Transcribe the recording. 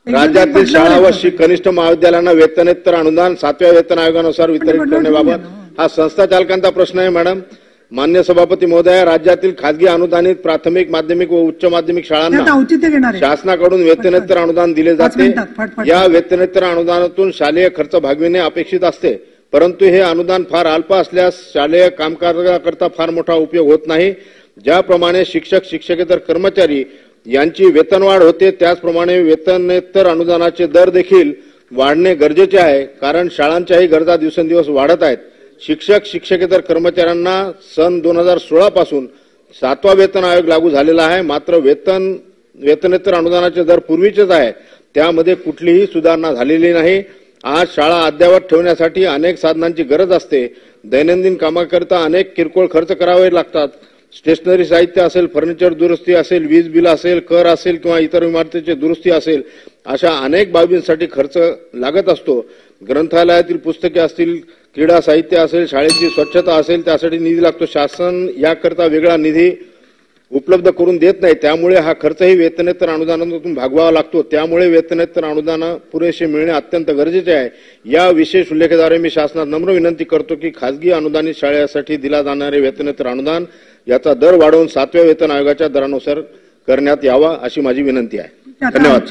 राज्यातील शाळा व कनिष्ठ महाविद्यालयांना वेतनेतर अनुदान 7व्या वेतन आयोगानुसार वितरित करण्याबाबत हा संस्था चालकांचा प्रश्न आहे मॅडम। मान्य सभापती महोदय, राज्यातील खासगी अनुदानित प्राथमिक माध्यमिक व उच्च माध्यमिक शाळांना शासनाकडून वेतनेतर अनुदान दिले जाते। या वेतनेतर अनुदानातून शालेय खर्च भागविणे अपेक्षित असते, परंतु हे अनुदान फार अल्प असल्यास शालेय कामकाजाकरता फार मोठा उपयोग होत नाही। ज्याप्रमाणे शिक्षक शिक्षकेतर कर्मचारी यांची वेतनवाढ होते, त्याचप्रमाणे वेतनेतर अनुदानाचे दर देखील वाढणे गरजेचे आहे, कारण शाळांच्याही गरजा दिवसेंदिवस वाढत आहेत। शिक्षक शिक्षकेतर कर्मचाऱ्यांना सन 2016 पासून 7वा वेतन आयोग लागू झालेला आहे, मात्र वेतनेतर अनुदानाचे दर पूर्वीचेच आहे, त्यामध्ये कुठलीही सुधारणा झालेली नाही। आज शाळा अद्ययावत ठेवण्यासाठी अनेक साधनांची गरज असते। दैनंदिन कामाकरिता अनेक किरकोळ खर्च करावे लागतात। स्टेशनरी साहित्य असेल, फर्निचर दुरुस्ती असेल, वीज बिल असेल, कर असेल किंवा इतर इमारतीची दुरुस्ती असेल, अशा अनेक बाबींसाठी खर्च लागत असतो। ग्रंथालयातील पुस्तके असतील, क्रीडा साहित्य असेल, शाळेची स्वच्छता असेल, त्यासाठी निधी लागतो। शासन याकरता वेगळा निधी उपलब्ध करून देत नाही, त्यामुळे हा खर्चही वेतनेतर अनुदानातून भागवावा लागतो। त्यामुळे वेतनेतर अनुदान पुरेसे मिळणे अत्यंत गरजेचे आहे। या विशेष उल्लेखाद्वारे मी शासनात नम्र विनंती करतो की खासगी अनुदानित शाळेसाठी दिला जाणारे वेतनेतर अनुदान याचा दर वाढवून 7व्या वेतन आयोगाच्या दरानुसार करण्यात यावा, अशी माझी विनंती आहे। धन्यवाद।